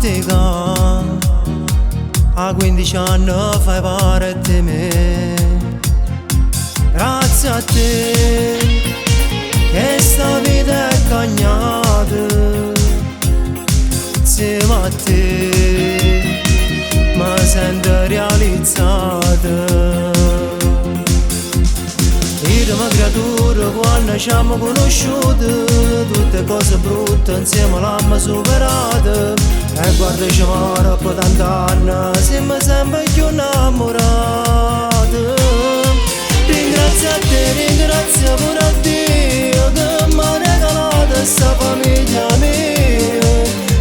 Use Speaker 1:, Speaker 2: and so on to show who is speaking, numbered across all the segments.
Speaker 1: romantica, a 15 anni fai parte di me. Grazie a te che sta vita è cagnata, insieme a te mi sento realizzata. Idem creatura quando ci siamo conosciute, tutte cose brutte insieme l'abbiamo superate. E guarda ci va dopo tant'anni, siamo sempre più innamorate. Ringrazio a te, ringrazio pure a Dio che mi ha regalato questa famiglia mia.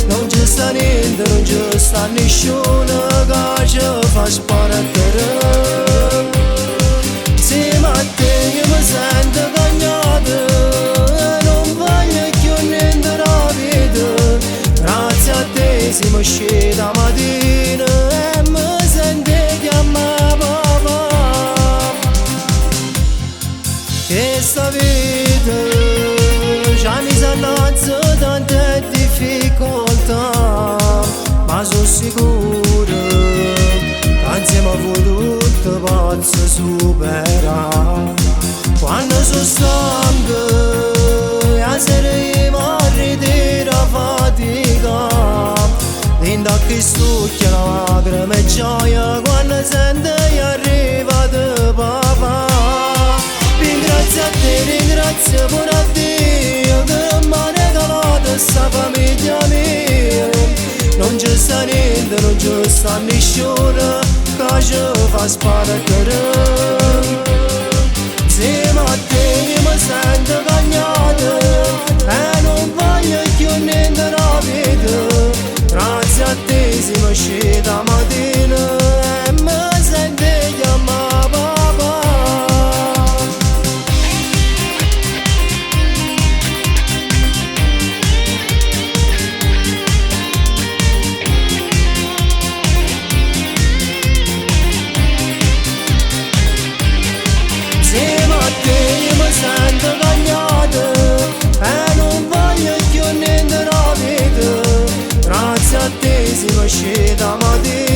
Speaker 1: Non ci sta niente, non ci sta nessuno che ci fa sparare. Insieme a te io mi sento cagnata e non voglio più niente da vita. Grazie a te siamo usciti la mattina e mi sento chiamare papà. Questa vita già mi sanazza tante difficoltà, ma sono sicuro che insieme a voi tutto posso superare. Quando sono stanco e a sera io mi ritiro a fatica, dentro a chi stucchia la lacrima e gioia quando sento che è arrivato papà. Ringrazio a te, ringrazio pure a Dio che mi ha regalato questa famiglia mia. Non ci sta niente, non ci sta nessuno che ci fa sparare. Insieme a te io mi sento cagnata e non voglio più niente da vita. Grazie a te siamo usciti la mattina e mi sento chiamare papà. Insieme a te io mi sento cagnata e non voglio più niente da vita. Grazie a te siamo usciti la mattina.